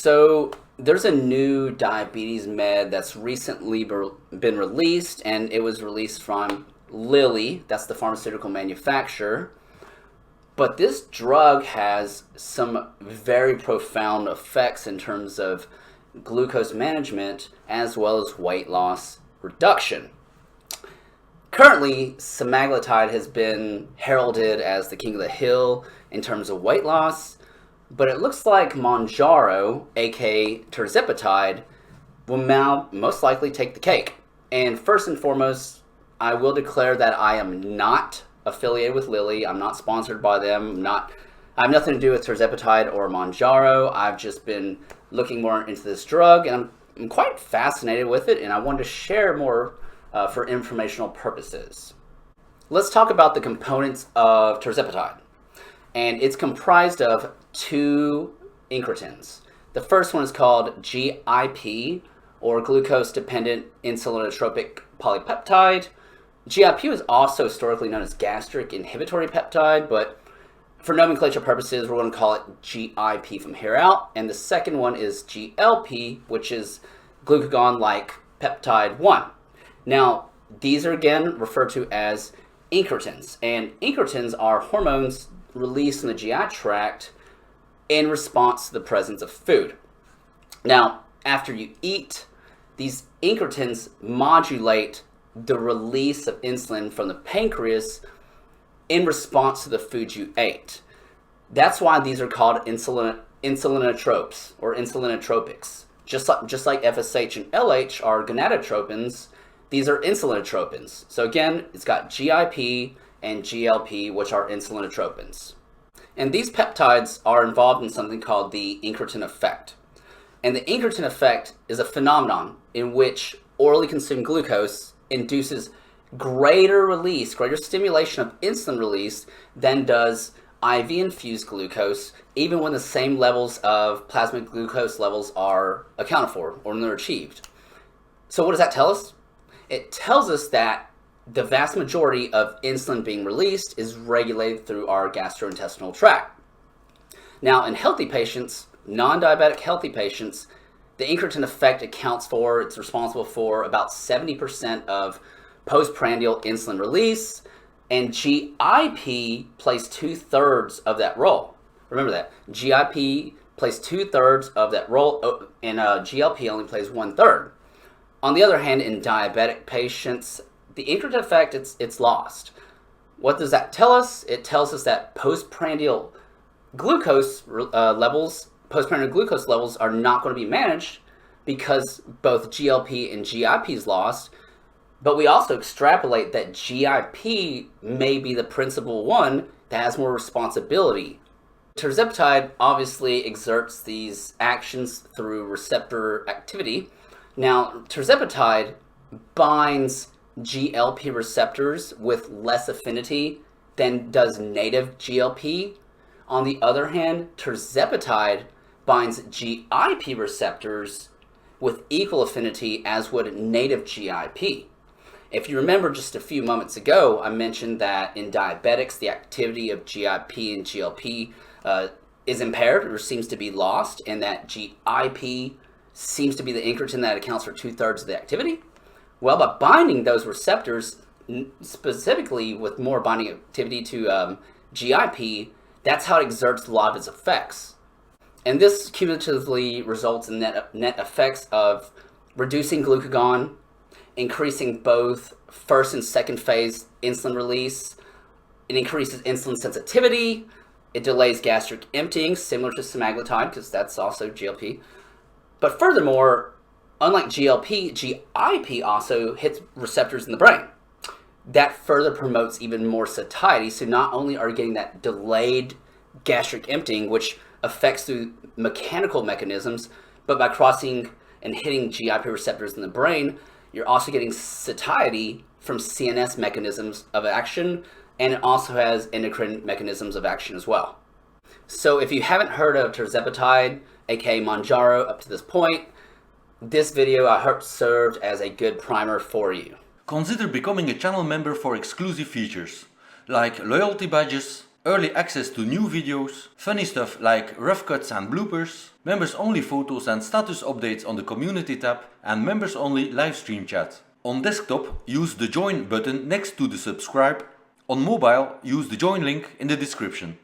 So there's a new diabetes med that's recently been released, and it was released from Lilly, that's the pharmaceutical manufacturer. But this drug has some very profound effects in terms of glucose management as well as weight loss reduction. Currently, semaglutide has been heralded as the king of the hill in terms of weight loss, but it looks like Manjaro, aka Tirzepatide, will now most likely take the cake. And first and foremost, I will declare that I am not affiliated with Lilly. I'm not sponsored by them. I have nothing to do with Tirzepatide or Manjaro. I've just been looking more into this drug, and I'm quite fascinated with it, and I wanted to share more for informational purposes. Let's talk about the components of Tirzepatide. And it's comprised of two incretins. The first one is called GIP, or glucose-dependent insulinotropic polypeptide. GIP is also historically known as gastric inhibitory peptide, but for nomenclature purposes, we're going to call it GIP from here out. And the second one is GLP, which is glucagon-like peptide 1. Now, these are again referred to as incretins, and incretins are hormones released in the GI tract in response to the presence of food. Now, after you eat, these incretins modulate the release of insulin from the pancreas in response to the food you ate. That's why these are called insulinotropes or insulinotropics. Just like FSH and LH are gonadotropins, these are insulinotropins. So again, it's got GIP and GLP, which are insulinotropins. And these peptides are involved in something called the Incretin Effect. And the Incretin Effect is a phenomenon in which orally consumed glucose induces greater stimulation of insulin release than does IV infused glucose, even when the same levels of plasma glucose levels are accounted for or they're achieved. So what does that tell us? It tells us that the vast majority of insulin being released is regulated through our gastrointestinal tract. Now, in healthy patients, non-diabetic healthy patients, the incretin effect it's responsible for about 70% of postprandial insulin release, and GIP plays 2/3 of that role. Remember that. GIP plays 2/3 of that role, and GLP only plays 1/3. On the other hand, in diabetic patients, the incretin effect, it's lost. What does that tell us? It tells us that postprandial glucose levels are not going to be managed because both GLP and GIP is lost, but we also extrapolate that GIP may be the principal one that has more responsibility. Tirzepatide obviously exerts these actions through receptor activity. Now, Tirzepatide binds GLP receptors with less affinity than does native GLP. On the other hand, Tirzepatide binds GIP receptors with equal affinity as would native GIP. If you remember just a few moments ago, I mentioned that in diabetics, the activity of GIP and GLP is impaired or seems to be lost, and that GIP seems to be the incretin that accounts for 2/3 of the activity. Well, by binding those receptors, specifically with more binding activity to GIP, that's how it exerts a lot of its effects. And this cumulatively results in net effects of reducing glucagon, increasing both first and second phase insulin release. It increases insulin sensitivity. It delays gastric emptying, similar to semaglutide, because that's also GLP. But furthermore, unlike GLP, GIP also hits receptors in the brain. That further promotes even more satiety. So not only are you getting that delayed gastric emptying, which affects through mechanical mechanisms, but by crossing and hitting GIP receptors in the brain, you're also getting satiety from CNS mechanisms of action, and it also has endocrine mechanisms of action as well. So if you haven't heard of Tirzepatide, aka Manjaro, up to this point, this video I hope served as a good primer for you. Consider becoming a channel member for exclusive features, like loyalty badges, early access to new videos, funny stuff like rough cuts and bloopers, members only photos and status updates on the community tab, and members only livestream chat. On desktop, use the join button next to the subscribe. On mobile, use the join link in the description.